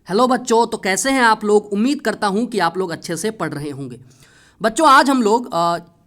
Hello बच्चों, तो कैसे हैं आप लोग। उम्मीद करता हूं कि आप लोग अच्छे से पढ़ रहे होंगे। बच्चों, आज हम लोग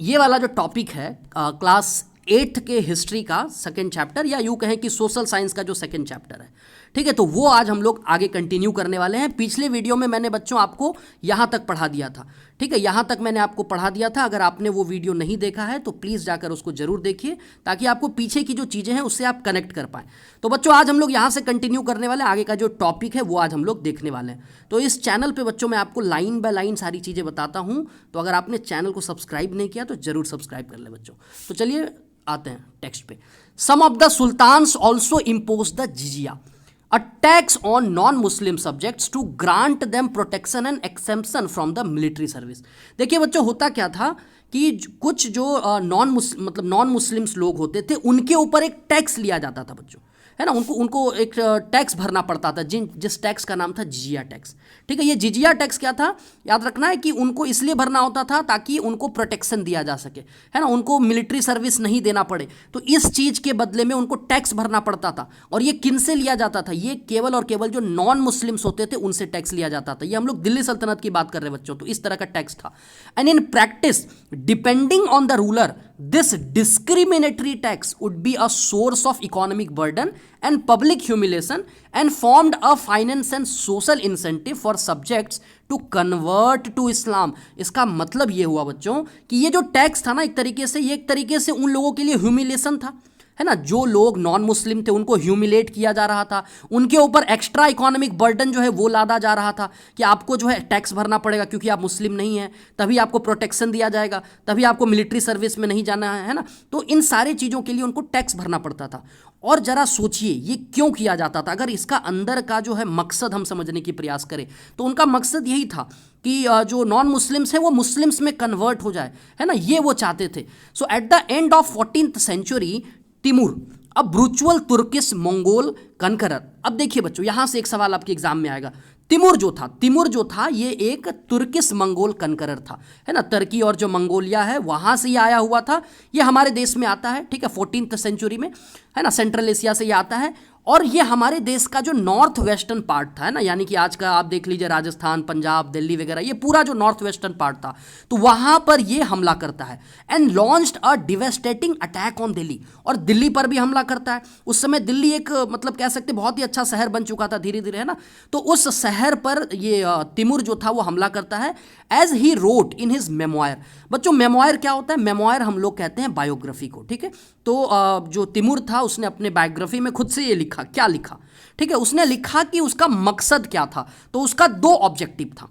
ये वाला जो टॉपिक है क्लास 8 के हिस्ट्री का सेकंड चैप्टर, या यूँ कहें कि सोशल साइंस का जो सेकंड चैप्टर है, ठीक है, तो वो आज हम लोग आगे कंटिन्यू करने वाले हैं। पिछले वीडियो में मैंने बच्चों आपको यहाँ तक पढ़ा दिया था, ठीक है, यहाँ तक मैंने आपको पढ़ा दिया था। अगर आपने वो वीडियो नहीं देखा है तो प्लीज़ जाकर उसको जरूर देखिए, ताकि आपको पीछे की जो चीज़ें हैं उससे आप कनेक्ट कर पाएँ। तो बच्चों, आज हम लोग यहाँ से कंटिन्यू करने वाले हैं। आगे का जो टॉपिक है वो आज हम लोग देखने वाले हैं। तो इस चैनल पे बच्चों मैं आपको लाइन बाय लाइन सारी चीज़ें बताता हूँ। तो अगर आपने चैनल को सब्सक्राइब नहीं किया तो जरूर सब्सक्राइब कर ले बच्चों। तो चलिए आते हैं टेक्स्ट पे। Some of the sultans also impose the जिजिया, a tax on non-Muslim subjects to grant them protection and exemption from the military service। देखिए बच्चों, होता क्या था कि कुछ जो नॉन मुस्लिम्स लोग होते थे उनके ऊपर एक टैक्स लिया जाता था बच्चों, है ना। उनको एक टैक्स भरना पड़ता था, जिस टैक्स का नाम था जिजिया टैक्स, ठीक है। ये जिजिया टैक्स क्या था, याद रखना है कि उनको इसलिए भरना होता था ताकि उनको प्रोटेक्शन दिया जा सके, है ना, उनको मिलिट्री सर्विस नहीं देना पड़े। तो इस चीज़ के बदले में उनको टैक्स भरना पड़ता था। और ये किन से लिया जाता था, ये केवल और केवल जो नॉन मुस्लिम्स होते थे उनसे टैक्स लिया जाता था। ये हम लोग दिल्ली सल्तनत की बात कर रहे हैं बच्चों, तो इस तरह का टैक्स था। And in practice, depending on the ruler, this discriminatory tax would be a source of economic burden and public humiliation and formed a finance and social incentive for subjects to convert to Islam। इसका मतलब ये हुआ बच्चों कि ये जो tax था ना, एक तरीके से उन लोगों के लिए ह्यूमिलेशन था, है ना। जो लोग नॉन मुस्लिम थे उनको ह्यूमिलेट किया जा रहा था, उनके ऊपर एक्स्ट्रा इकोनॉमिक बर्डन जो है वो लादा जा रहा था कि आपको जो है टैक्स भरना पड़ेगा क्योंकि आप मुस्लिम नहीं हैं, तभी आपको प्रोटेक्शन दिया जाएगा, तभी आपको मिलिट्री सर्विस में नहीं जाना है ना। तो इन सारी चीज़ों के लिए उनको टैक्स भरना पड़ता था। और जरा सोचिए ये क्यों किया जाता था। अगर इसका अंदर का जो है मकसद हम समझने की प्रयास करें तो उनका मकसद यही था कि जो नॉन मुस्लिम्स हैं वो मुस्लिम्स में कन्वर्ट हो जाए, है ना, ये वो चाहते थे। So at the end of 14th century, Timur, अब ब्रूचुअल तुर्किश मंगोल कनकरर। अब देखिए बच्चों, यहां से एक सवाल आपके एग्जाम में आएगा। तिमूर जो था ये एक तुर्किश मंगोल कनकरर था, है ना। तुर्की और जो मंगोलिया है वहां से ये आया हुआ था। ये हमारे देश में आता है, ठीक है, 14th सेंचुरी में, है ना, सेंट्रल एशिया से ये आता है। और ये हमारे देश का जो नॉर्थ वेस्टर्न पार्ट था, है ना, यानी कि आज का आप देख लीजिए राजस्थान, पंजाब, दिल्ली वगैरह, ये पूरा जो नॉर्थ वेस्टर्न पार्ट था, तो वहां पर ये हमला करता है। And launched a devastating attack on Delhi, और दिल्ली पर भी हमला करता है। उस समय दिल्ली एक मतलब कह सकते बहुत ही अच्छा शहर बन चुका था धीरे धीरे, है ना। तो उस शहर पर ये तिमूर जो था वो हमला करता है। As he wrote in his memoir. बच्चों, मेमोयर क्या होता है? मेमोयर हम लोग कहते हैं बायोग्राफी को, ठीक है। तो जो तिमूर था उसने अपने बायोग्राफी में खुद से ये लिखा, क्या लिखा, ठीक है, उसने लिखा कि उसका मकसद क्या था। तो उसका 2 ऑब्जेक्टिव था,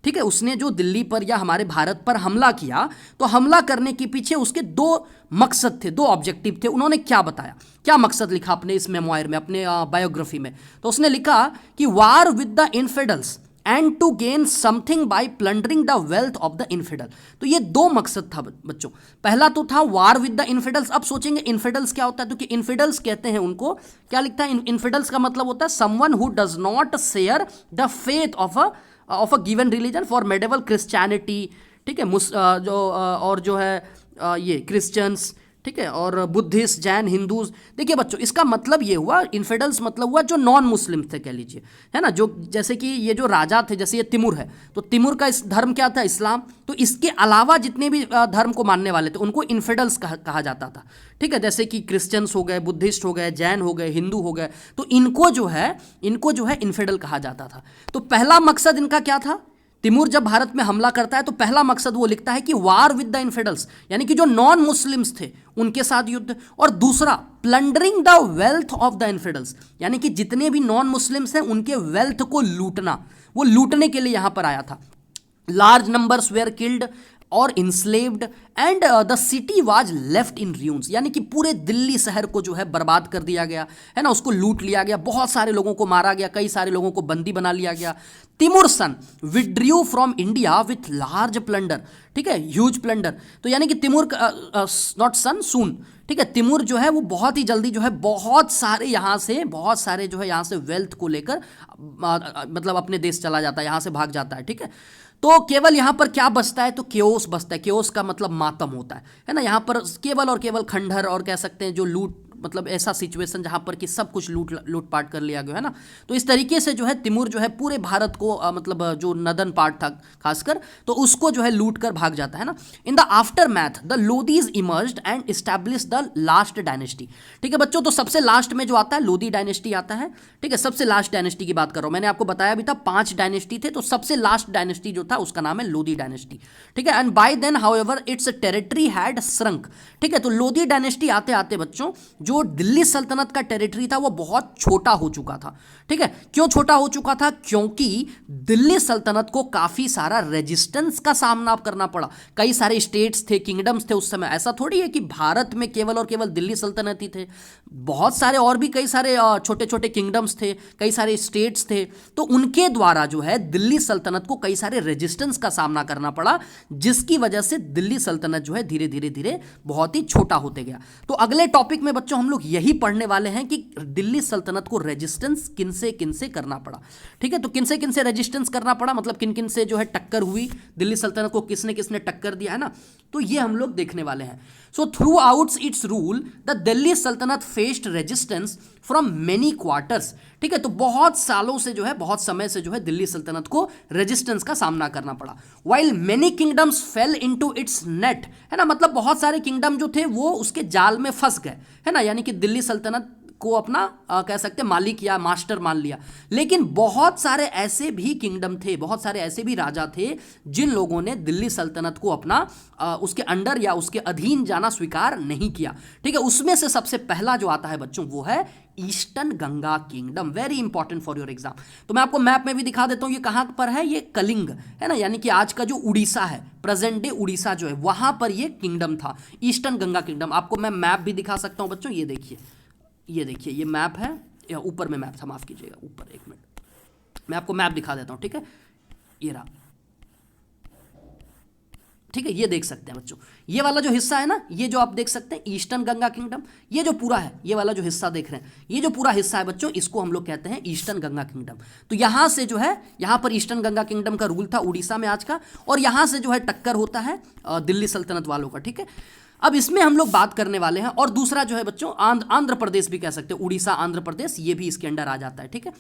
ठीक है। उसने जो दिल्ली पर या हमारे भारत पर हमला किया, तो हमला करने के पीछे उसके 2 मकसद थे, 2 ऑब्जेक्टिव थे। उन्होंने क्या बताया, क्या मकसद लिखा अपने इस मेमोयर में, अपने बायोग्राफी में? तो उसने लिखा कि war with the infidels and to gain something by plundering the wealth of the infidel. तो ये 2 मकसद था बच्चों। पहला तो था वार विद द इनफिडल्स। अब सोचेंगे इनफिडल्स क्या होता है, तो कि इनफिडल्स कहते हैं उनको, क्या लिखता है, इनफिडल्स का मतलब होता है someone who does not share the faith of a given religion for medieval Christianity, ठीक है, और जो है ये क्रिश्चियंस, ठीक है, और बुद्धिस्ट, जैन, हिंदूज। देखिए बच्चों, इसका मतलब ये हुआ, इनफिडल्स मतलब हुआ जो नॉन मुस्लिम थे कह लीजिए, है ना। जो जैसे कि ये जो राजा थे, जैसे ये तिमूर है, तो तिमूर का इस धर्म क्या था, इस्लाम। तो इसके अलावा जितने भी धर्म को मानने वाले थे उनको इनफिडल्स कहा जाता था, ठीक है। जैसे कि क्रिश्चियंस हो गए, बुद्धिस्ट हो गए, जैन हो गए, हिंदू हो गए, तो इनको जो है इनफिडल कहा जाता था। तो पहला मकसद इनका क्या था? तिमूर जब भारत में हमला करता है तो पहला मकसद वो लिखता है कि वार विद द इनफिडल्स, यानी कि जो नॉन मुस्लिम्स थे उनके साथ युद्ध। और दूसरा, plundering the wealth of the infidels, यानी कि जितने भी नॉन मुस्लिम्स हैं उनके वेल्थ को लूटना, वो लूटने के लिए यहां पर आया था। लार्ज नंबर्स वेयर किल्ड और enslaved and the city was left in ruins, यानी कि पूरे दिल्ली शहर को जो है बर्बाद कर दिया गया, है ना, उसको लूट लिया गया, बहुत सारे लोगों को मारा गया, कई सारे लोगों को बंदी बना लिया गया। Timur soon withdrew from India with large plunder, ठीक है, ह्यूज प्लंडर। तो यानी कि तिमूर नॉट सन, सून, ठीक है, तिमूर जो है वो बहुत ही जल्दी जो है बहुत सारे जो है यहाँ से वेल्थ को लेकर मतलब अपने देश चला जाता है, यहाँ से भाग जाता है, ठीक है। तो केवल यहाँ पर क्या बचता है, तो केओस बचता है। केओस का मतलब मातम होता है ना। यहाँ पर केवल और केवल खंडहर और कह सकते हैं जो लूट मतलब ऐसा सिचुएशन जहाँ पर कि सब कुछ लूटपाट कर लिया गया है ना। तो इस तरीके से जो है तिमूर जो है पूरे भारत को मतलब जो नदन पार्ट था खासकर, तो उसको जो है लूट कर भाग जाता है ना। In the aftermath the Lodis emerged and establish the last dynasty. ठीक है बच्चों, तो सबसे लास्ट में जो आता है लोदी डायनेस्टी आता है। ठीक है, सबसे लास्ट डायनेस्टी की बात कर रहा हूं, मैंने आपको बताया भी था 5 डायनेस्टी थे, तो सबसे लास्ट डायनेस्टी जो था उसका नाम है लोदी डायनेस्टी। ठीक है, and by then however it's territory had shrunk. ठीक है, तो लोदी डायनेस्टी आते आते बच्चों जो दिल्ली सल्तनत का टेरिटरी था वो बहुत छोटा हो चुका था। ठीक है, क्यों छोटा हो चुका था? क्योंकि दिल्ली सल्तनत को काफी सारा रेजिस्टेंस का सामना करना पड़ा। कई सारे स्टेट्स थे, किंगडम्स थे उस समय। ऐसा थोड़ी है कि भारत में केवल और केवल दिल्ली सल्तनत ही थे, बहुत सारे और भी कई सारे छोटे छोटे किंगडम्स थे, कई सारे स्टेट्स थे। तो उनके द्वारा जो है दिल्ली सल्तनत को कई सारे रेजिस्टेंस का सामना करना पड़ा, जिसकी वजह से दिल्ली सल्तनत जो है धीरे धीरे धीरे बहुत ही छोटा होते गया। तो अगले टॉपिक में बच्चों हम लोग यही पढ़ने वाले हैं कि दिल्ली सल्तनत को रेजिस्टेंस किन से करना पड़ा। ठीक है, तो किन से रेजिस्टेंस करना पड़ा, मतलब किन से जो है टक्कर हुई, दिल्ली सल्तनत को किसने किसने टक्कर दिया है ना, तो ये हम लोग देखने वाले हैं। So throughout its rule the Delhi sultanate faced resistance from many quarters. ठीक है, तो बहुत सालों से जो है, बहुत समय से जो है दिल्ली सल्तनत को रेजिस्टेंस का सामना करना पड़ा। While many kingdoms fail into its net, है ना, मतलब बहुत सारे किंगडम जो थे वो उसके जाल में फंस गए, है ना, यानी कि दिल्ली सल्तनत को अपना कह सकते हैं मालिक या मास्टर मान लिया। लेकिन बहुत सारे ऐसे भी किंगडम थे, बहुत सारे ऐसे भी राजा थे जिन लोगों ने दिल्ली सल्तनत को अपना उसके अंडर या उसके अधीन जाना स्वीकार नहीं किया। ठीक है, उसमें से सबसे पहला जो आता है बच्चों वो है eastern Ganga kingdom. Very important for your exam. तो मैं आपको मैप में भी दिखा देता हूं, ये कहां पर है, ये कलिंग है ना, यानी कि आज का जो उड़ीसा है, प्रेजेंट डे उड़ीसा जो है, वहां पर ये किंगडम था, ईस्टर्न गंगा किंगडम। आपको मैं मैप भी दिखा सकता हूं बच्चों, ये देखिए ये मैप है, या ऊपर में मैप था, माफ कीजिएगा, ऊपर, एक मिनट मैं आपको मैप दिखा देता हूं। ठीक है, ये रहा। ठीक है, ये देख सकते हैं बच्चों, ये वाला जो हिस्सा है ना, ये जो आप देख सकते हैं ईस्टर्न गंगा किंगडम, ये जो पूरा है, ये वाला जो हिस्सा देख रहे हैं, ये जो पूरा हिस्सा है बच्चों, इसको हम लोग कहते हैं ईस्टर्न गंगा किंगडम। तो यहां से जो है, यहां पर ईस्टर्न गंगा किंगडम का रूल था उड़ीसा में आज का, और यहां से जो है टक्कर होता है दिल्ली सल्तनत वालों का। ठीक है, अब इसमें हम लोग बात करने वाले हैं। और दूसरा जो है बच्चों आंध्र प्रदेश भी कह सकते हैं, उड़ीसा आंध्र प्रदेश, ये भी इसके अंडर आ जाता है। ठीक है,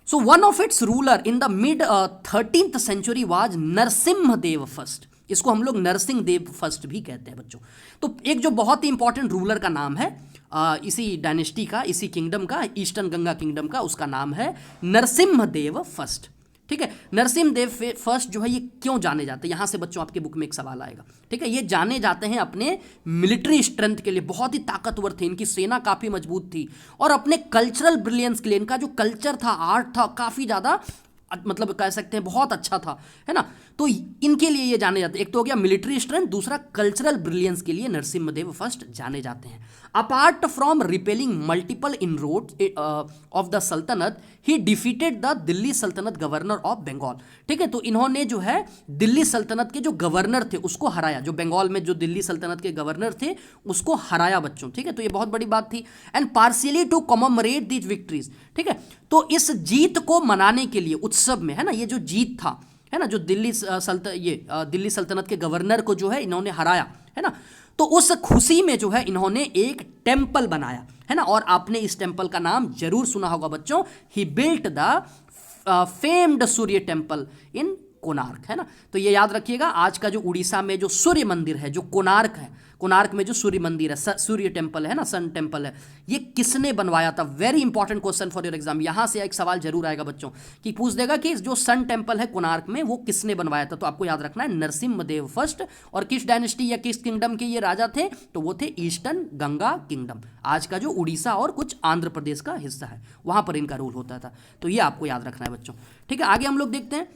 so one of its ruler in the mid 13th century was Narasimha Deva first. इसको हम लोग नरसिंह देव फर्स्ट भी कहते हैं बच्चों। तो एक जो बहुत ही इंपॉर्टेंट रूलर का नाम है इसी डायनेस्टी का, इसी किंगडम का, ईस्टर्न गंगा किंगडम का, उसका नाम है नरसिम्ह देव फर्स्ट। ठीक है, नरसिम्ह देव फर्स्ट जो है ये क्यों जाने जाते हैं, यहां से बच्चों आपके बुक में एक सवाल आएगा। ठीक है, ये जाने जाते हैं अपने मिलिट्री स्ट्रेंथ के लिए, बहुत ही ताकतवर थे, इनकी सेना काफी मजबूत थी, और अपने कल्चरल ब्रिलियंस के लिए, इनका जो कल्चर था, आर्ट था, काफी ज्यादा मतलब कह सकते हैं बहुत अच्छा था, है ना। तो इनके लिए ये जाने जाते हैं, एक तो हो गया मिलिट्री स्ट्रेंथ, दूसरा कल्चरल ब्रिलियंस के लिए नरसिम्हदेव फर्स्ट जाने जाते हैं। Apart from repelling multiple inroads of the सल्तनत, ही डिफीटेड द दिल्ली सल्तनत गवर्नर ऑफ बंगाल। ठीक है, तो इन्होंने जो है दिल्ली सल्तनत के जो गवर्नर थे उसको हराया, जो बंगाल में जो दिल्ली सल्तनत के गवर्नर थे उसको हराया बच्चों। ठीक है, तो ये बहुत बड़ी बात थी। And partially to commemorate these victories, ठीक है, तो इस जीत को मनाने के लिए उत्सव में, है ना, ये जो जीत था, है ना, जो दिल्ली सल्तनत के गवर्नर को जो है इन्होंने हराया, है ना, तो उस खुशी में जो है इन्होंने एक टेम्पल बनाया, है ना। और आपने इस टेम्पल का नाम जरूर सुना होगा बच्चों, he built the famed Surya temple in Konark, है ना। तो ये याद रखिएगा, आज का जो उड़ीसा में जो सूर्य मंदिर है, जो कोणार्क है, कोणार्क में जो सूर्य मंदिर है, सूर्य टेम्पल है ना, सन टेम्पल है, ये किसने बनवाया था। Very important question for your exam, यहां से एक सवाल जरूर आएगा बच्चों कि पूछ देगा कि जो सन टेम्पल है कोणार्क में वो किसने बनवाया था। तो आपको याद रखना है नरसिम्हदेव फर्स्ट, और किस डायनेस्टी या किस किंगडम के ये राजा थे, तो वो थे ईस्टर्न गंगा किंगडम, आज का जो उड़ीसा और कुछ आंध्र प्रदेश का हिस्सा है, वहां पर इनका रूल होता था। तो ये आपको याद रखना है बच्चों। ठीक है, आगे हम लोग देखते हैं,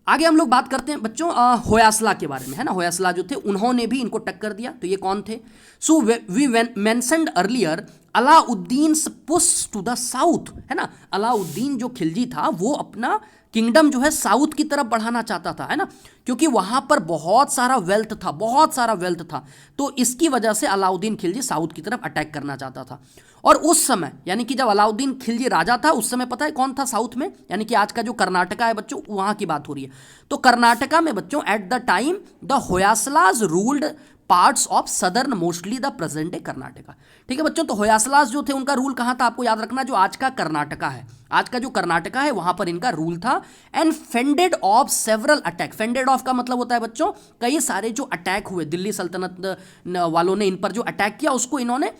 आगे हम लोग बात करते हैं बच्चों होयसला के बारे में, है ना। होयसला जो थे उन्होंने भी इनको टक्कर दिया। तो ये कौन थे? So we mentioned earlier Alauddin push to the south, है ना। अलाउद्दीन जो खिलजी था वो अपना किंगडम जो है साउथ की तरफ बढ़ाना चाहता था, है ना, क्योंकि वहां पर बहुत सारा वेल्थ था, बहुत सारा वेल्थ था। तो इसकी वजह से अलाउद्दीन खिलजी साउथ की तरफ अटैक करना चाहता था। और उस समय यानी कि जब अलाउद्दीन खिलजी राजा था उस समय पता है कौन था साउथ में, यानी कि आज का जो कर्नाटका है बच्चों, वहां की बात हो रही है। तो कर्नाटका में बच्चों at the time the Hoysalas ruled parts of southern mostly the present day Karnataka. ठीक है बच्चों, तो होयसलास जो थे उनका रूल कहाँ था आपको याद रखना, जो आज का कर्नाटका है, आज का जो कर्नाटका है वहां पर इनका रूल था। And fended off several attack, fended off का मतलब होता है बच्चों कई सारे जो अटैक हुए, दिल्ली सल्तनत वालों ने इन पर जो अटैक किया उसको इन्होंने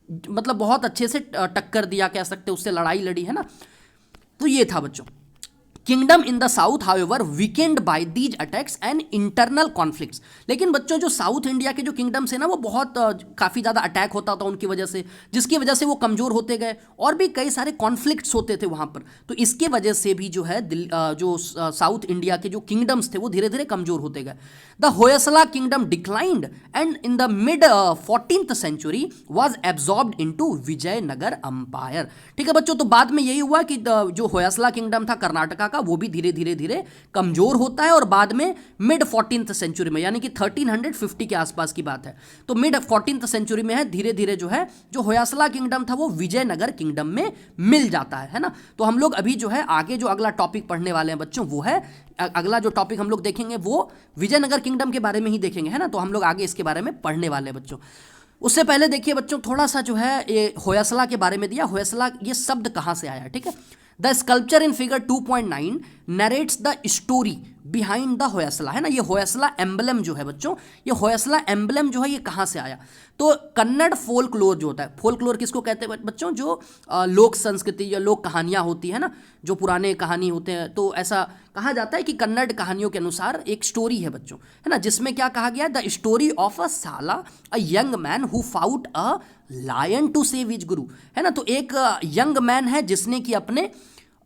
मतलब बहुत अच्छे से टक्कर दिया, कह सकते उससे लड़ाई लड़ी, है ना। तो ये था बच्चों। Kingdom in the south however weakened by these attacks and internal conflicts. लेकिन बच्चों जो साउथ इंडिया के जो किंगडम्स है ना वो बहुत काफ़ी ज़्यादा अटैक होता था उनकी वजह से, जिसकी वजह से वो कमज़ोर होते गए और भी कई सारे कॉन्फ्लिक्ट्स होते थे वहाँ पर। तो इसके वजह से भी जो है जो साउथ इंडिया के जो किंगडम्स थे वो धीरे धीरे कमज़ोर होते गए। The Hoysala kingdom declined and in the mid 14th century was absorbed into Vijayanagara empire. ठीक है बच्चों, तो बाद में यही हुआ कि जो होयसला किंगडम था कर्नाटका का वो भी धीरे धीरे धीरे कमजोर होता है और बाद में मिड 14th सेंचुरी में, यानी कि 1350 के आसपास की बात है, तो मिड 14th सेंचुरी में है धीरे धीरे जो है जो होयसला किंगडम था वो विजयनगर किंगडम में मिल जाता है ना। तो हम लोग अभी जो है आगे जो अगला टॉपिक पढ़ने वाले हैं बच्चों वो है, अगला जो टॉपिक हम लोग देखेंगे वो विजयनगर किंगडम के बारे में ही देखेंगे, है ना। तो हम लोग आगे इसके बारे में पढ़ने वाले हैं बच्चों। उससे पहले देखिए बच्चों थोड़ा सा जो है ये होयसला के बारे में दिया, होयसला ये शब्द कहाँ से आया, ठीक है। The sculpture in figure 2.9 narrates the story behind the Hoysala, है ना। ये होयसला एम्बलम जो है बच्चों, ये होयसला एम्बलम जो है ये कहाँ से आया, तो कन्नड़ फोल्कलोर जो होता है, फोल्कलोर किसको कहते हैं बच्चों, जो लोक संस्कृति या लोक कहानियाँ होती है ना, जो पुराने कहानी होते हैं, तो ऐसा कहा जाता है कि कन्नड़ कहानियों के अनुसार एक स्टोरी है बच्चों, है ना, जिसमें क्या कहा गया, the story of a Sala a young man who fought a lion to save his guru, है ना। तो एक यंग मैन है जिसने कि अपने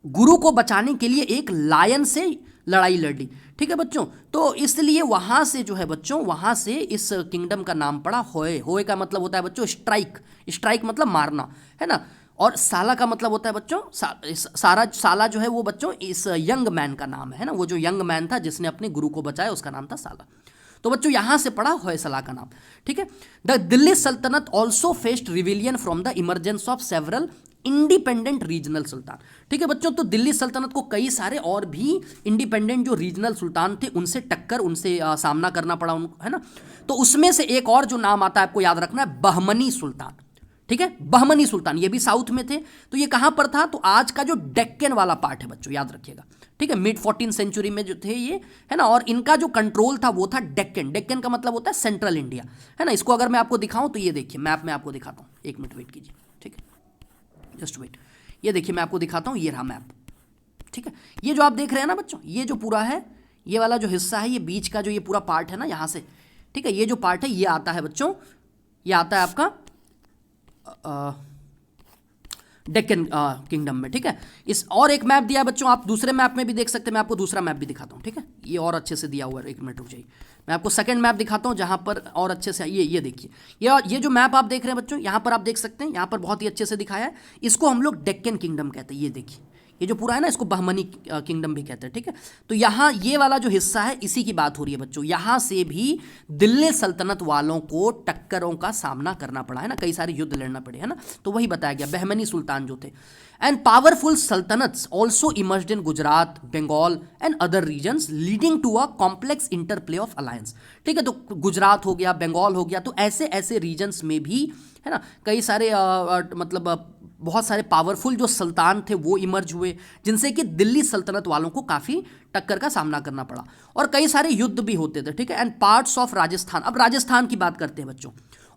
गुरु को बचाने के लिए एक लायन से लड़ाई लड़ी, ठीक है बच्चों। तो इसलिए वहां से जो है बच्चों, वहां से इस किंगडम का नाम पड़ा होय। होय का मतलब होता है बच्चों स्ट्राइक, स्ट्राइक मतलब मारना, है ना। और साला का मतलब होता है बच्चों साला जो है वो बच्चों इस यंग मैन का नाम है ना, वो जो यंग मैन था जिसने अपने गुरु को बचाया उसका नाम था साला। तो बच्चों यहां से पड़ा होयसला का नाम, ठीक है। The Delhi sultanate also faced rebellion from the emergence of several independent regional sultan, ठीक है बच्चों। तो दिल्ली सल्तनत को कई सारे और भी इंडिपेंडेंट जो रीजनल सुल्तान थे उनसे टक्कर, उनसे सामना करना पड़ा उनको, है ना। तो उसमें से एक और जो नाम आता है आपको याद रखना है, बहमनी सुल्तान, ठीक है। बहमनी सुल्तान ये भी साउथ में थे, तो ये कहां पर था, तो आज का जो डेक्कन वाला पार्ट है बच्चों याद रखिएगा, ठीक है। मिड 14th सेंचुरी में जो थे ये, है ना, और इनका जो कंट्रोल था वो था डेक्कन। डेक्कन का मतलब होता है सेंट्रल इंडिया, है ना। इसको अगर मैं आपको दिखाऊं तो ये देखिए मैप में आपको दिखाता हूं, एक मिनट वेट कीजिए, ठीक है, जस्ट वेट। ये देखिए मैं आपको दिखाता हूं, ये रहा मैप, ठीक है। ये जो आप देख रहे हैं ना बच्चों, ये जो पूरा है, ये वाला जो हिस्सा है, ये बीच का जो ये पूरा पार्ट है ना यहाँ से, ठीक है, ये जो पार्ट है ये आता है बच्चों, ये आता है आपका डेक्कन किंगडम में, ठीक है। इस और एक मैप दिया है बच्चों, आप दूसरे मैप में भी देख सकते हैं, मैं आपको दूसरा मैप भी दिखाता हूँ, ठीक है। ये और अच्छे से दिया हुआ है, एक मिनट रुक जाइए, मैं आपको सेकंड मैप दिखाता हूँ जहाँ पर और अच्छे से, ये देखिए, ये जो मैप आप देख रहे हैं बच्चों, यहाँ पर आप देख सकते हैं, यहाँ पर बहुत ही अच्छे से दिखाया है, इसको हम लोग डेक्कन किंगडम कहते हैं। ये देखिए ये जो पूरा है ना, इसको बहमनी किंगडम भी कहते हैं, ठीक है। तो यहाँ ये वाला जो हिस्सा है इसी की बात हो रही है बच्चों, यहाँ से भी दिल्ली सल्तनत वालों को टक्करों का सामना करना पड़ा, है ना, कई सारे युद्ध लड़ना पड़े, है ना। तो वही बताया गया, बहमनी सुल्तान जो थे। And powerful sultanates also emerged in Gujarat, Bengal and other regions leading to a complex interplay of alliance, ठीक है। तो गुजरात हो गया, बंगाल हो गया, तो ऐसे ऐसे रीजन्स में भी, है ना, कई सारे मतलब बहुत सारे पावरफुल जो सुल्तान थे वो इमर्ज हुए, जिनसे कि दिल्ली सल्तनत वालों को काफ़ी टक्कर का सामना करना पड़ा, और कई सारे युद्ध भी होते थे, ठीक है। एंड पार्ट्स ऑफ राजस्थान, अब राजस्थान की बात करते हैं बच्चों,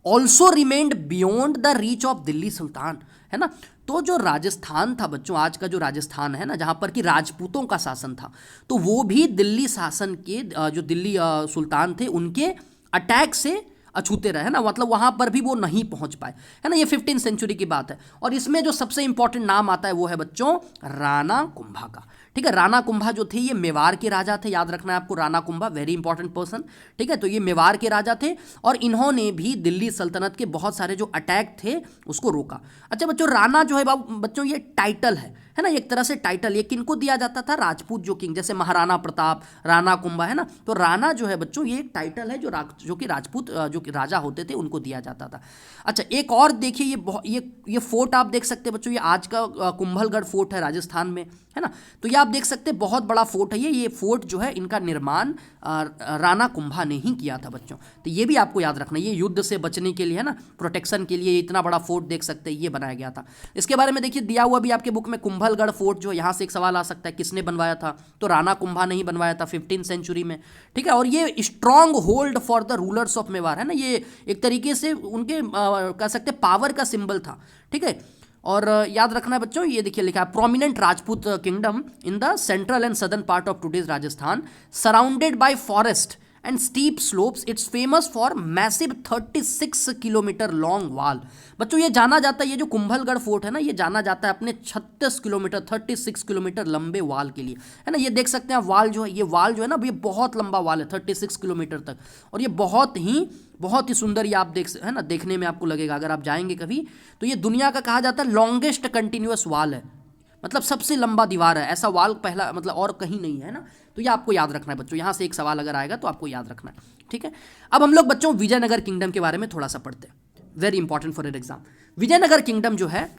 also remained beyond the reach of Delhi sultan, है ना। तो जो राजस्थान था बच्चों, आज का जो राजस्थान है ना, जहाँ पर कि राजपूतों का शासन था, तो वो भी दिल्ली शासन के जो दिल्ली सुल्तान थे उनके अटैक से अछूते रहे, ना, मतलब वहां पर भी वो नहीं पहुंच पाए, है ना। ये 15th सेंचुरी की बात है, और इसमें जो सबसे इंपॉर्टेंट नाम आता है वो है बच्चों राणा कुंभा का, ठीक है। राणा कुंभा जो थे ये मेवाड़ के राजा थे, याद रखना है आपको, Rana Kumbha very important person, ठीक है। तो ये मेवाड़ के राजा थे और इन्होंने भी दिल्ली सल्तनत के बहुत सारे जो अटैक थे उसको रोका। अच्छा बच्चों, राणा जो है बच्चों ये टाइटल है है ना, एक तरह से टाइटल। ये किनको दिया जाता था? राजपूत जो किंग, जैसे महाराणा प्रताप, राणा कुंभा, है ना। तो राणा जो है बच्चों ये एक टाइटल है जो कि राजपूत जो कि राजा होते थे उनको दिया जाता था। अच्छा, एक और देखिए, ये फोर्ट आप देख सकते हैं बच्चों, ये आज का कुंभलगढ़ फोर्ट है राजस्थान में, है ना। तो ये आप देख सकते हैं बहुत बड़ा फोर्ट है ये फोर्ट जो है इनका निर्माण राणा कुंभा ने ही किया था बच्चों। तो ये भी आपको याद रखना, ये युद्ध से बचने के लिए, है ना, प्रोटेक्शन के लिए इतना बड़ा फोर्ट देख सकते हैं ये बनाया गया था। इसके बारे में देखिए दिया हुआ भी आपके बुक में, कुंभलगढ़ फोर्ट जो यहाँ से एक सवाल आ सकता है, किसने बनवाया था? तो राणा कुंभा ने ही बनवाया था 15th सेंचुरी में, ठीक है। और ये strong hold for the rulers of Mewar, है ना, ये एक तरीके से उनके कह सकते पावर का सिंबल था, ठीक है। और याद रखना है बच्चों, ये देखिए लिखा है prominent Rajput kingdom in the central and southern part of today's Rajasthan, surrounded by forest and steep slopes, it's famous for massive 36 kilometre long wall. बच्चों ये जाना जाता है, ये जो कुंभलगढ़ फोर्ट है ना, ये जाना जाता है अपने 36 किलोमीटर लंबे वॉल के लिए, है ना। ये देख सकते हैं वॉल जो है, ये वॉल जो है ना, ये बहुत लंबा वॉल है 36 किलोमीटर तक, और ये बहुत ही सुंदर, ये आप है ना, देखने में आपको लगेगा अगर आप जाएंगे कभी, तो ये दुनिया का कहा जाता है लॉन्गेस्ट कंटिन्यूअस वॉल है, मतलब सबसे लंबा दीवार है, ऐसा वॉल पहला मतलब और कहीं नहीं है ना। तो ये आपको याद रखना है बच्चों, यहाँ से एक सवाल अगर आएगा तो आपको याद रखना है, ठीक है। अब हम लोग बच्चों विजयनगर किंगडम के बारे में थोड़ा सा पढ़ते हैं, very important for an exam. Vijayanagara kingdom जो है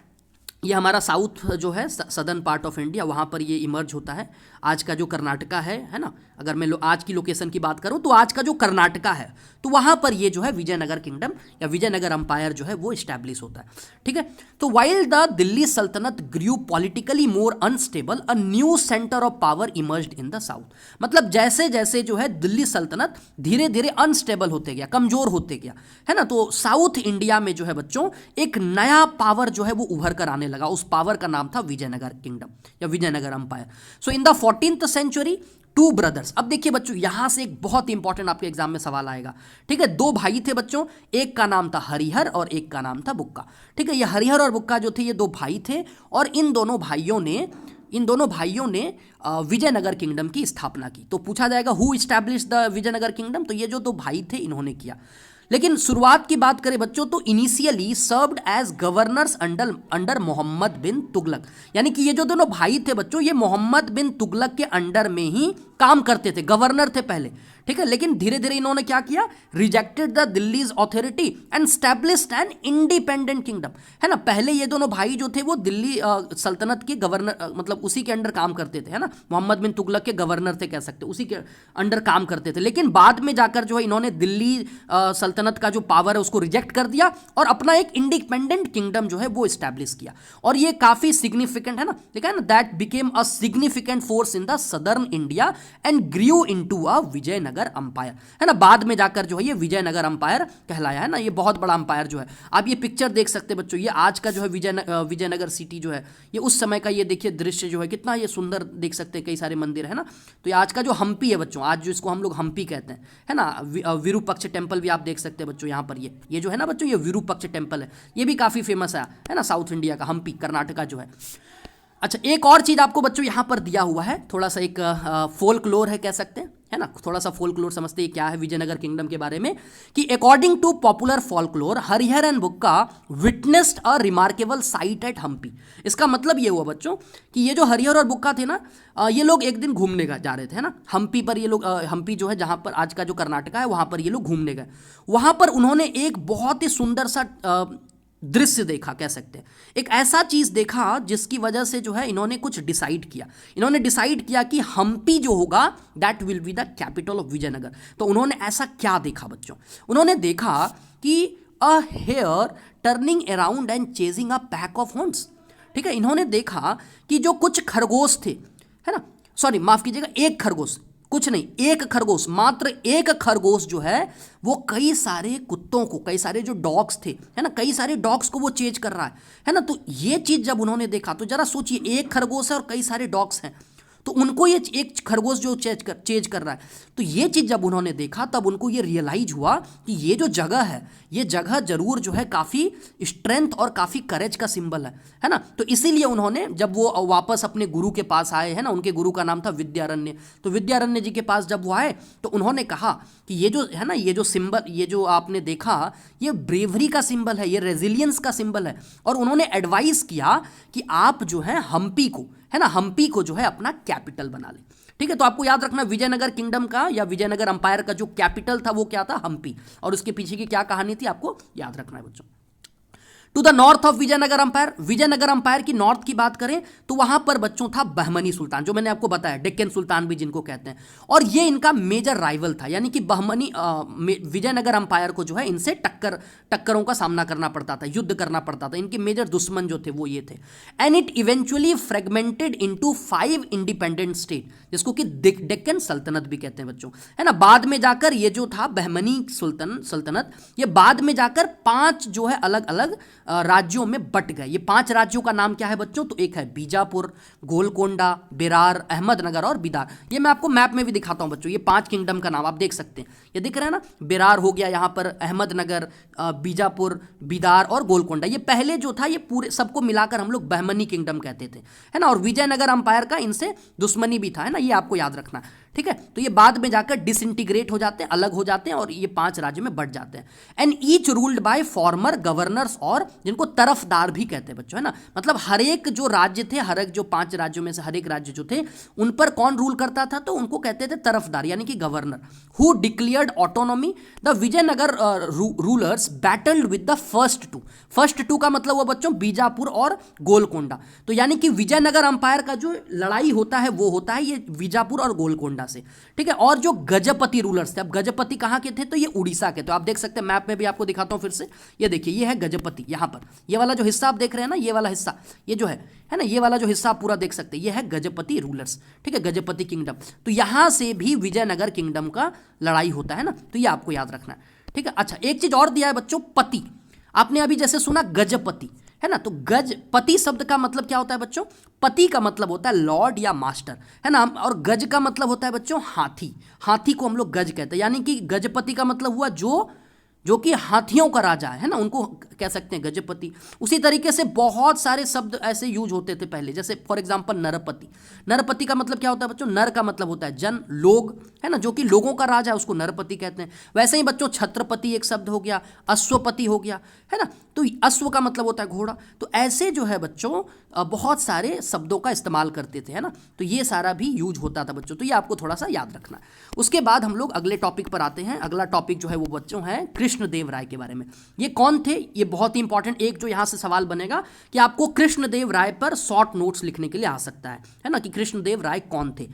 ये हमारा साउथ जो है सदर्न पार्ट ऑफ इंडिया, वहाँ पर ये इमर्ज होता है। आज का जो कर्नाटका है ना, अगर मैं आज की लोकेशन की बात करूँ तो आज का जो कर्नाटका है तो वहाँ पर ये जो है विजयनगर किंगडम या विजयनगर अंपायर जो है वो इस्टेब्लिश होता है, ठीक है। तो while the Delhi sultanate grew politically more unstable, a new centre of power emerged in the south. मतलब जैसे जैसे जो है दिल्ली सल्तनत धीरे धीरे अनस्टेबल होते गया, कमजोर होते गया, है ना, तो साउथ इंडिया में जो है बच्चों एक नया पावर जो है वो उभर कर आने लगा। उस पावर का नाम था विजयनगर किंगडम या Vijayanagara empire. So in the 14th century two brothers, अब देखिए बच्चों यहां से एक बहुत इंपॉर्टेंट आपके एग्जाम में सवाल आएगा, ठीक है। दो भाई थे बच्चों, एक का नाम था हरिहर और एक का नाम था बुक्का, ठीक है। ये हरिहर और बुक्का जो थे ये दो भाई थे, और इन दोनों भाइयों ने विजयनगर किंगडम की स्थापना की। तो पूछा जाएगा who establish the Vijayanagara kingdom, तो ये जो दो भाई थे इन्होंने किया। लेकिन शुरुआत की बात करें बच्चों तो initially served as governors under Muhammad bin Tughlaq, यानी कि ये जो दोनों भाई थे बच्चों ये मोहम्मद बिन तुगलक के अंडर में ही काम करते थे, गवर्नर थे पहले, ठीक है। लेकिन धीरे धीरे इन्होंने क्या किया, rejected the Delhi's authority and established an independent kingdom, है ना। पहले ये दोनों भाई जो थे वो दिल्ली सल्तनत के गवर्नर मतलब उसी के अंडर काम करते थे, है ना, मोहम्मद बिन तुगलक के गवर्नर थे कह सकते, उसी के अंडर काम करते थे। लेकिन बाद में जाकर जो है इन्होंने दिल्ली सल्तनत का जो पावर है उसको रिजेक्ट कर दिया और अपना एक इंडिपेंडेंट किंगडम जो है वो स्टैब्लिश किया, और ये काफी सिग्निफिकेंट है ना, देखा है ना, that became a significant force in the southern India and grew into a Vijayanagara empire, है ना। बाद में जाकर जो है ये विजयनगर अंपायर कहलाया, है ना। ये बहुत बड़ा अंपायर जो है, आप ये पिक्चर देख सकते हैं बच्चों, ये आज का जो है विजयनगर सिटी जो है ये उस समय का ये देखिए दृश्य जो है कितना ये सुंदर देख सकते हैं, कई सारे मंदिर है ना। तो ये आज का जो हम्पी है बच्चों, आज जो इसको हम लोग हम्पी कहते हैं, है ना, विरूपक्ष टेम्पल भी आप देख सकते हैं बच्चों यहाँ पर, ये जो है ना बच्चों ये विरूपक्ष टेम्पल है, ये भी काफी फेमस है ना, साउथ इंडिया का हम्पी कर्नाटका जो है। अच्छा, एक और चीज आपको बच्चों यहाँ पर दिया हुआ है, थोड़ा सा एक फोल्कलोर है कह सकते हैं, है ना, थोड़ा सा फोल्कलोर समझते हैं क्या है विजयनगर किंगडम के बारे में, कि according to popular folklore Harihara and Bukka witnessed a remarkable sight at Hampi. इसका मतलब ये हुआ बच्चों कि ये जो हरिहर और बुक्का थे ना, ये लोग एक दिन घूमने जा रहे थे, है ना, हम्पी पर। ये लोग हम्पी जो है जहाँ पर आज का जो कर्नाटका है वहाँ पर ये लोग घूमने गए। वहाँ पर उन्होंने एक बहुत ही सुंदर सा दृश्य देखा कह सकते हैं, एक ऐसा चीज देखा जिसकी वजह से जो है इन्होंने कुछ डिसाइड किया। इन्होंने डिसाइड किया कि हम्पी जो होगा that will be the capital of Vijayanagara. तो उन्होंने ऐसा क्या देखा बच्चों, उन्होंने देखा कि a hare turning around and chasing a pack of हॉर्न्स, ठीक है। इन्होंने देखा कि जो कुछ खरगोश थे, है ना, सॉरी माफ कीजिएगा, एक खरगोश, कुछ नहीं, एक खरगोश, मात्र एक खरगोश जो है वो कई सारे कुत्तों को, कई सारे जो डॉग्स थे, है ना, कई सारे डॉग्स को वो चेज कर रहा है ना। तो ये चीज जब उन्होंने देखा तो जरा सोचिए, एक खरगोश है और कई सारे डॉग्स हैं, तो तो उनको ये एक खरगोश जो चेज कर रहा है, तो ये चीज़ जब उन्होंने देखा तब उनको ये रियलाइज हुआ कि ये जो जगह है, ये जगह जरूर जो है काफ़ी स्ट्रेंथ और काफ़ी करेज का सिंबल है ना। तो इसीलिए उन्होंने जब वो वापस अपने गुरु के पास आए, है ना, उनके गुरु का नाम था विद्यारण्य, तो विद्यारण्य जी के पास जब वो आए तो उन्होंने कहा कि ये जो है ना, ये जो सिंबल, ये जो आपने देखा, ये ब्रेवरी का सिंबल है, ये रेजिलियंस का सिंबल है। और उन्होंने एडवाइस किया कि आप जो है हम्पी को, है ना, हम्पी को जो है अपना कैपिटल बना लें। ठीक है, तो आपको याद रखना विजयनगर किंगडम का या विजयनगर अंपायर का जो कैपिटल था वो क्या था, हम्पी, और उसके पीछे की क्या कहानी थी आपको याद रखना है बच्चों। To the north of Vijayanagara empire, Vijayanagara empire की नॉर्थ की बात करें तो वहां पर बच्चों था बहमनी सुल्तान, जो मैंने आपको बताया डेक्कन सुल्तान भी जिनको कहते हैं, और ये इनका मेजर राइवल था, यानी कि बहमनी विजयनगर अंपायर को जो है इनसे टक्करों का सामना करना पड़ता था, युद्ध करना पड़ता था। इनके मेजर दुश्मन जो थे वो ये थे। And it eventually fragmented into 5 independent state, जिसको कि डेक्कन सल्तनत भी कहते हैं बच्चों, है ना। बाद में जाकर ये जो था बहमनी सल्तनत, ये बाद में जाकर 5 जो है अलग अलग राज्यों में बट गए। ये 5 राज्यों का नाम क्या है बच्चों, तो एक है बीजापुर, गोलकोंडा, बेरार, अहमदनगर और बिदार। ये मैं आपको मैप में भी दिखाता हूं बच्चों, ये 5 किंगडम का नाम आप देख सकते हैं, ये दिख रहा है ना, बेरार हो गया यहां पर, अहमदनगर, बीजापुर, बिदार और गोलकोंडा। ये पहले जो था ये पूरे सबको मिलाकर हम लोग बहमनी किंगडम कहते थे, है ना। और विजयनगर अंपायर का इनसे दुश्मनी भी था, है ना, ये आपको याद रखना। ठीक है, तो ये बाद में जाकर डिसइंटीग्रेट हो जाते हैं, अलग हो जाते हैं और ये 5 राज्य में बट जाते हैं। And each ruled by farmer governors, और जिनको तरफदार भी कहते हैं बच्चों, है ना। मतलब हर एक जो राज्य थे, हर एक जो 5 राज्यों में से हर एक राज्य जो थे उन पर कौन रूल करता था, तो उनको कहते थे तरफदार, यानी कि governor. Who declared autonomy, the Vijayanagara rulers battled with the first two का मतलब वो बच्चों बीजापुर और गोलकोंडा। तो यानी कि विजयनगर अंपायर का जो लड़ाई होता है वो होता है ये बीजापुर और गोलकोंडा से। ठीक है, और जो गजपति रूलर्स थे, अब गजपति कहां के थे, तो ये उड़ीसा के। तो आप देख सकते हैं मैप में भी आपको दिखाता हूं फिर से, ये देखिए ये है गजपति, यहां पर ये वाला जो हिस्सा आप देख रहे हैं ना, ये वाला हिस्सा, ये जो है ना, ये वाला जो हिस्सा आप पूरा देख सकते हैं, ये है गजपति रूलर्स। ठीक है, गजपति किंगडम, तो यहां से भी विजयनगर किंगडम का लड़ाई होता है ना, तो ये आपको याद रखना है। ठीक है, अच्छा एक चीज और दिया है बच्चों, पति। आपने अभी जैसे सुना गजपति, है ना, तो गजपति शब्द का मतलब क्या होता है बच्चों, पति का मतलब होता है लॉर्ड या मास्टर, है ना, और गज का मतलब होता है बच्चों हाथी, हाथी को हम लोग गज कहते हैं, यानी कि गजपति का मतलब हुआ जो कि हाथियों का राजा है ना, उनको कह सकते हैं गजपति। उसी तरीके से बहुत सारे शब्द ऐसे यूज होते थे पहले, जैसे फॉर एग्जांपल नरपति। नरपति का मतलब क्या होता है बच्चों, नर का मतलब होता है जन, लोग, है ना, जो कि लोगों का राजा है उसको नरपति कहते हैं। वैसे ही बच्चों छत्रपति एक शब्द हो गया, अश्वपति हो गया, है ना, तो अश्व का मतलब होता है घोड़ा। तो ऐसे जो है बच्चों बहुत सारे शब्दों का इस्तेमाल करते थे, है ना, तो ये सारा भी यूज होता था बच्चों, तो ये आपको थोड़ा सा याद रखना है। उसके बाद हम लोग अगले टॉपिक पर आते हैं। अगला टॉपिक जो है वो बच्चों है कृष्णदेव राय के बारे में। ये कौन थे, ये बहुत ही इंपॉर्टेंट एक जो यहां से सवाल बनेगा कि आपको कृष्णदेव राय पर शॉर्ट नोट्स लिखने के लिए आ सकता है ना, कि कृष्णदेव राय कौन थे।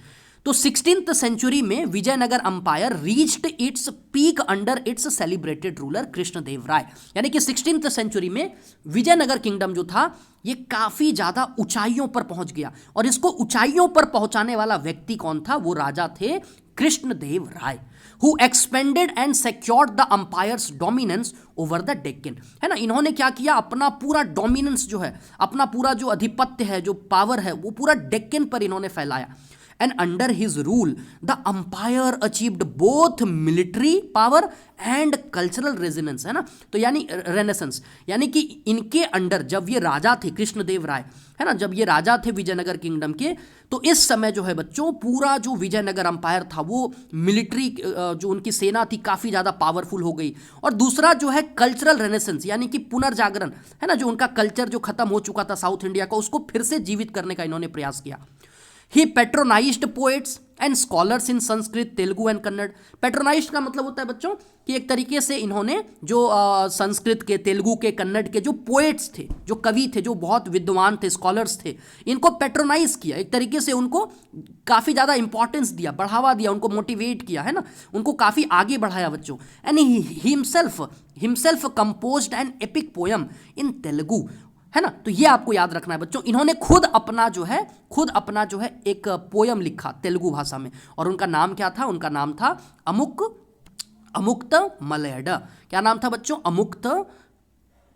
तो 16th सेंचुरी में Vijayanagara empire reached its peak under its celebrated ruler Krishnadeva Raya, यानी कि 16th सेंचुरी में विजयनगर किंगडम जो था ये काफी ज्यादा ऊंचाइयों पर पहुंच गया, और इसको ऊंचाइयों पर पहुंचाने वाला व्यक्ति कौन था, वो राजा थे कृष्णदेव राय, who expanded and secured the empire's dominance over the Deccan, है ना। इन्होंने क्या किया, अपना पूरा डोमिनेंस जो है, अपना पूरा जो अधिपत्य है, जो पावर है, वो पूरा डेक्कन पर इन्होंने फैलाया। And under his rule, the empire achieved both military power and cultural resonance, है ना, तो यानी रेनेसेंस, यानी कि इनके अंडर जब ये राजा थे कृष्णदेव राय, है ना, जब ये राजा थे विजयनगर किंगडम के, तो इस समय जो है बच्चों पूरा जो विजयनगर अंपायर था वो मिलिट्री जो उनकी सेना थी काफ़ी ज़्यादा पावरफुल हो गई, और दूसरा जो है कल्चरल रेनेसेंस, यानी कि पुनर्जागरण, है ना, जो उनका कल्चर जो खत्म हो चुका था साउथ इंडिया का, उसको फिर से जीवित करने का इन्होंने प्रयास किया। He patronized poets and scholars in Sanskrit, Telugu and Kannada. Patronised का मतलब होता है बच्चों कि एक तरीके से इन्होंने जो संस्कृत के, तेलुगु के, कन्नड़ के जो पोएट्स थे, जो कवि थे, जो बहुत विद्वान थे, स्कॉलर्स थे, इनको पैट्रोनाइज किया, एक तरीके से उनको काफ़ी ज़्यादा इंपॉर्टेंस दिया, बढ़ावा दिया, उनको मोटिवेट किया, है ना, उनको काफ़ी आगे बढ़ाया बच्चों। And himself composed an epic poem in Telugu, है ना, तो ये आपको याद रखना है बच्चों। इन्होंने खुद अपना जो है एक पोयम लिखा तेलुगु भाषा में, और उनका नाम क्या था, उनका नाम था अमुक्त मलयड। क्या नाम था बच्चों, अमुक्त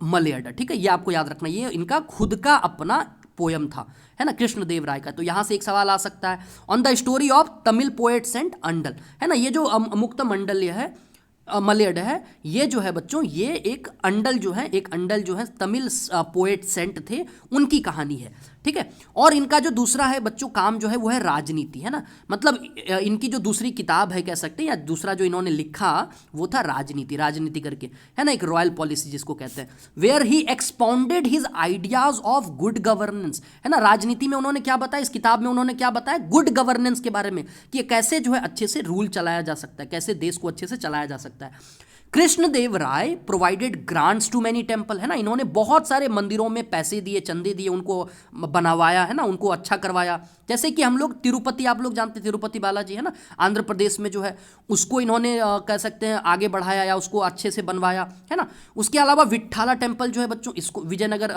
मलयड। ठीक है, ये आपको याद रखना, ये इनका खुद का अपना पोयम था, है ना, कृष्णदेव राय का। तो यहाँ से एक सवाल आ सकता है, on the story of Tamil poets and Andal, है ना, ये जो मुक्त मंडल है, मलयड है, ये जो है बच्चों, ये एक अंडल जो है, एक अंडल जो है तमिल पोएट सेंट थे, उनकी कहानी है, ठीक है। और इनका जो दूसरा है बच्चों काम जो है वो है राजनीति, है ना, मतलब इनकी जो दूसरी किताब है कह सकते हैं, या दूसरा जो इन्होंने लिखा वो था राजनीति, राजनीति करके, है ना, एक रॉयल पॉलिसी जिसको कहते हैं, where he expounded his ideas of good governance, है ना। राजनीति में उन्होंने क्या बताया, इस किताब में उन्होंने क्या बताया, गुड गवर्नेंस के बारे में, कि कैसे जो है अच्छे से रूल चलाया जा सकता है, कैसे देश को अच्छे से चलाया जा सकता है। Krishnadeva Raya provided grants to many temple, है ना, इन्होंने बहुत सारे मंदिरों में पैसे दिए, चंदे दिए, उनको बनवाया, है ना, उनको अच्छा करवाया। जैसे कि हम लोग तिरुपति, आप लोग जानते हैं तिरुपति बालाजी, है ना, आंध्र प्रदेश में जो है, उसको इन्होंने कह सकते हैं आगे बढ़ाया या उसको अच्छे से बनवाया, है ना। उसके अलावा विट्ठाला टेम्पल जो है बच्चों, इसको विजयनगर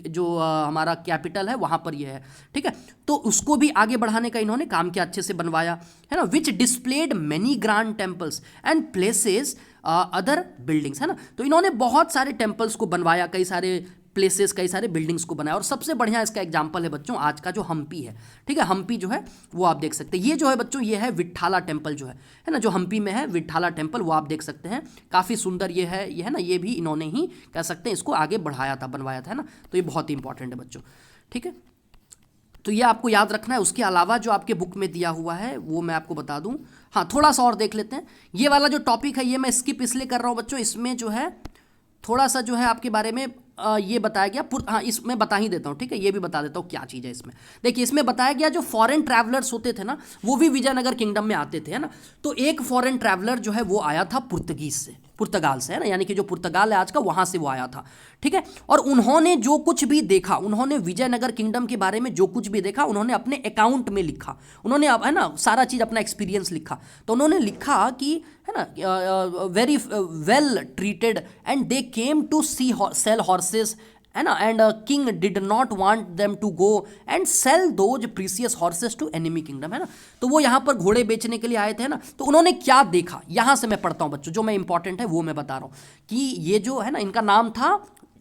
जो हमारा कैपिटल है वहाँ पर ये है, ठीक है, तो उसको भी आगे बढ़ाने का इन्होंने काम किया, अच्छे से बनवाया, है ना। Which displayed many grand temples and palaces other buildings, है ना। तो इन्होंने बहुत सारे टेम्पल्स को बनवाया, कई सारे प्लेसेस, कई सारे बिल्डिंग्स को बनाया, और सबसे बढ़िया इसका एग्जाम्पल है बच्चों आज का जो हम्पी है, ठीक है, हम्पी जो है वो आप देख सकते हैं, ये जो है बच्चों ये है विट्ठाला टेम्पल जो है ना, जो हम्पी में है विट्ठाला टेम्पल, वो आप देख सकते हैं, काफ़ी सुंदर ये है ना, ये भी इन्होंने ही कह सकते हैं इसको आगे बढ़ाया था, बनवाया था, है ना। तो ये बहुत ही इंपॉर्टेंट है बच्चों, ठीक है, तो ये आपको याद रखना है। उसके अलावा जो आपके बुक में दिया हुआ है वो मैं आपको बता दूं, हाँ थोड़ा सा और देख लेते हैं। ये वाला जो टॉपिक है ये मैं स्किप इसलिए कर रहा हूँ बच्चों, इसमें जो है थोड़ा सा जो है आपके बारे में ये बताया गया, हाँ इसमें बता ही देता हूँ, ठीक है, ये भी बता देता हूँ क्या चीज़ है इसमें। देखिए इसमें बताया गया जो फॉरेन ट्रैवलर्स होते थे ना, वो भी विजयनगर किंगडम में आते थे, है ना। तो एक फॉरेन ट्रैवलर जो है वो आया था पुर्तगाल से, है ना, यानी कि जो पुर्तगाल है आज का, वहाँ से वो आया था, ठीक है। और उन्होंने जो कुछ भी देखा, उन्होंने विजयनगर किंगडम के बारे में जो कुछ भी देखा, उन्होंने अपने अकाउंट में लिखा, उन्होंने है ना सारा चीज़ अपना एक्सपीरियंस लिखा। तो उन्होंने लिखा कि है ना very well treated and they came to see sell horses, है ना, and king did not want them to go and sell those precious horses to enemy kingdom, है ना। तो वो यहाँ पर घोड़े बेचने के लिए आए थे ना। तो उन्होंने क्या देखा, यहाँ से मैं पढ़ता हूँ बच्चों, जो मैं इंपॉर्टेंट है वो मैं बता रहा हूँ कि ये जो है ना, इनका नाम था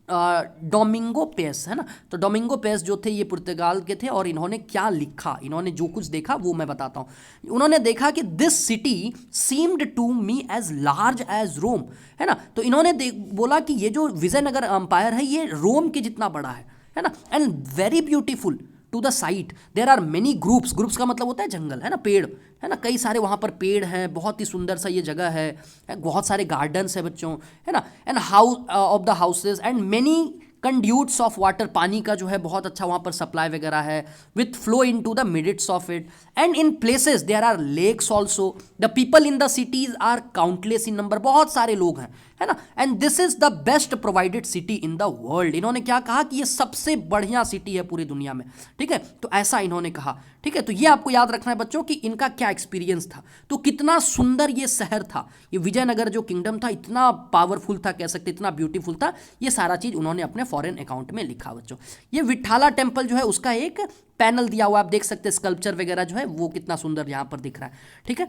डोमिंगो पेस, है ना। तो डोमिंगो पेस जो थे ये पुर्तगाल के थे, और इन्होंने क्या लिखा, इन्होंने जो कुछ देखा वो मैं बताता हूँ। उन्होंने देखा कि this city seemed to me as large as Rome, है ना। तो इन्होंने बोला कि ये जो विजयनगर एम्पायर है ये रोम के जितना बड़ा है ना, and very beautiful to the sight there are many groups का मतलब होता है जंगल, है ना, पेड़, है ना, कई सारे वहाँ पर पेड़ हैं, बहुत ही सुंदर सा ये जगह है, बहुत सारे गार्डन्स है बच्चों, है ना, and house of the houses and many conduits of water, पानी का जो है बहुत अच्छा वहाँ पर सप्लाई वगैरह है, with flow into the midst of it, and in places there are lakes also, the people in the cities are countless in number, बहुत सारे लोग हैं, है ना, and this is the best provided city in the world. इन्होंने क्या कहा कि ये सबसे बढ़िया सिटी है पूरी दुनिया में, ठीक है। तो ऐसा इन्होंने कहा, ठीक है। तो ये आपको याद रखना है बच्चों कि इनका क्या एक्सपीरियंस था, तो कितना सुंदर ये शहर था, ये विजयनगर जो किंगडम था इतना पावरफुल था, कह सकते इतना ब्यूटीफुल था, ये सारा चीज़ उन्होंने अपने फॉरेन अकाउंट में लिखा बच्चों। ये विट्ठाला टेम्पल जो है उसका एक पैनल दिया हुआ, आप देख सकते हैं स्कल्पचर वगैरह जो है वो कितना सुंदर यहाँ पर दिख रहा है, ठीक है।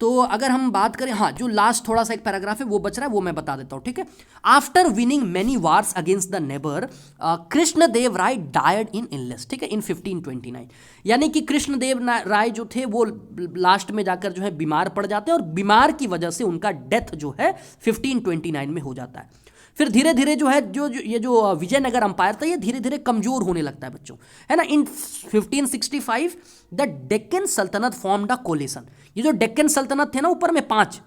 तो अगर हम बात करें, हाँ जो लास्ट थोड़ा सा एक पैराग्राफ है वो बच रहा है वो मैं बता देता हूँ, ठीक है। After winning many wars against the neighbour, Krishnadeva Raya died in illness, ठीक है, इन 1529, यानी कि कृष्णदेव राय जो थे वो लास्ट में जाकर जो है बीमार पड़ जाते हैं, और बीमार की वजह से उनका डेथ जो है 1529 में हो जाता है। फिर धीरे धीरे जो है ये जो विजयनगर अंपायर था ये धीरे धीरे कमजोर होने लगता है बच्चों, है ना। इन 1565 द डेक्कन सल्तनत फॉर्म्ड अ कोलिशन, ये जो डेक्कन सल्तनत थे ना ऊपर में 5,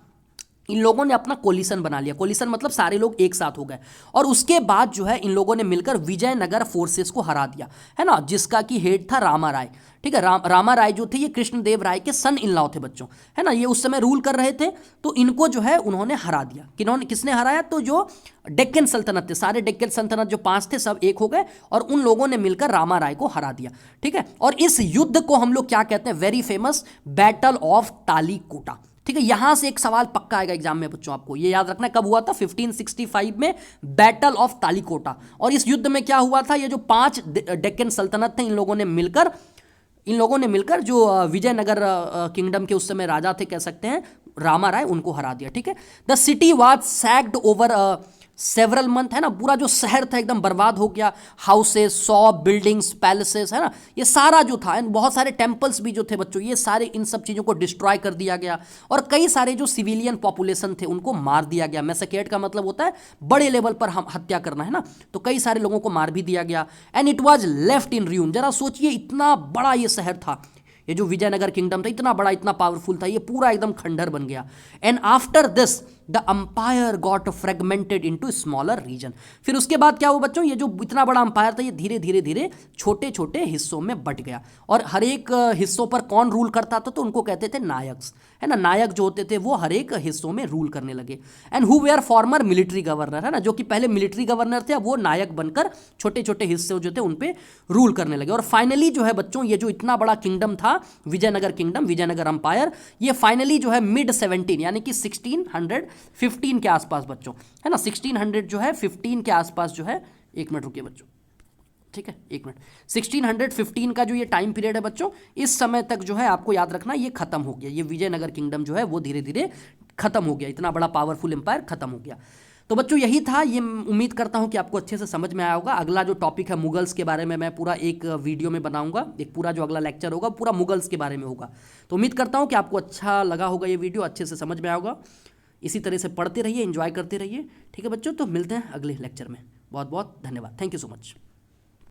इन लोगों ने अपना कोलिशन बना लिया, कोलिशन मतलब सारे लोग एक साथ हो गए, और उसके बाद जो है इन लोगों ने मिलकर विजयनगर फोर्सेस को हरा दिया, है ना, जिसका कि हेड था रामा राय, ठीक है। रामा राय जो थे ये कृष्णदेव राय के सन इन लॉ थे बच्चों, है ना, ये उस समय रूल कर रहे थे। तो इनको जो है उन्होंने हरा दिया, किसने हराया, तो जो डेक्कन सल्तनत थे, सारे डेक्कन सल्तनत जो 5 थे सब एक हो गए, और उन लोगों ने मिलकर रामा राय को हरा दिया, ठीक है। और इस युद्ध को हम लोग क्या कहते हैं, very famous battle of Talikota, ठीक है। यहां से एक सवाल पक्का आएगा एग्जाम में बच्चों, आपको ये याद रखना है, कब हुआ था, 1565 में बैटल ऑफ तालीकोटा। और इस युद्ध में क्या हुआ था, ये जो 5 डेक्कन सल्तनत थे इन लोगों ने मिलकर जो विजयनगर किंगडम के उस समय राजा थे कह सकते हैं रामा राय, उनको हरा दिया, ठीक है। The city was sacked over several month, है ना, पूरा जो शहर था एकदम बर्बाद हो गया, हाउसेस, शॉप, बिल्डिंग्स, पैलेसेस, है ना, ये सारा जो था, एंड बहुत सारे टेम्पल्स भी जो थे बच्चों, ये सारे इन सब चीज़ों को डिस्ट्रॉय कर दिया गया, और कई सारे जो सिविलियन पॉपुलेशन थे उनको मार दिया गया। मैसेकेट का मतलब होता है बड़े लेवल पर हम हत्या करना, है ना, तो कई सारे लोगों को मार भी दिया गया, and it was left in ruin. जरा सोचिए, इतना बड़ा ये शहर था, ये जो विजयनगर किंगडम था, इतना बड़ा, इतना पावरफुल था, ये पूरा एकदम खंडहर बन गया। And after this the empire got fragmented into smaller region. फिर उसके बाद क्या हुआ बच्चों, ये जो इतना बड़ा अंपायर था, ये धीरे धीरे धीरे छोटे छोटे हिस्सों में बट गया, और हर एक हिस्सों पर कौन रूल करता था, तो उनको कहते थे नायक्स, है ना, नायक जो होते थे वो हर एक हिस्सों में रूल करने लगे। And who were former military governor, है ना, जो कि पहले मिलिट्री गवर्नर थे, अब वो नायक बनकर छोटे छोटे हिस्से जो थे उन पे रूल करने लगे। और फाइनली जो है बच्चों, ये जो इतना बड़ा किंगडम था विजयनगर किंगडम, विजयनगर अंपायर, ये फाइनली जो है मिड 17 यानी कि 1615 के आसपास बच्चों, है ना, 1600 जो है 15 के आसपास जो है, एक मिनट रुकिए बच्चों, ठीक है, एक मिनट, 1615 का जो ये टाइम पीरियड है बच्चों, इस समय तक जो है आपको याद रखना ये खत्म हो गया, ये विजयनगर किंगडम जो है वो धीरे धीरे खत्म हो गया, इतना बड़ा पावरफुल एम्पायर खत्म हो गया। तो बच्चों यही था, ये उम्मीद करता हूँ कि आपको अच्छे से समझ में आया होगा। अगला जो टॉपिक है मुगल्स के बारे में, मैं पूरा एक वीडियो में बनाऊंगा, एक पूरा जो अगला लेक्चर होगा पूरा मुगल्स के बारे में होगा। तो उम्मीद करता हूँ कि आपको अच्छा लगा होगा, ये वीडियो अच्छे से समझ में आया होगा। इसी तरह से पढ़ते रहिए, एंजॉय करते रहिए, ठीक है बच्चों। तो मिलते हैं अगले लेक्चर में, बहुत बहुत धन्यवाद, थैंक यू सो मच।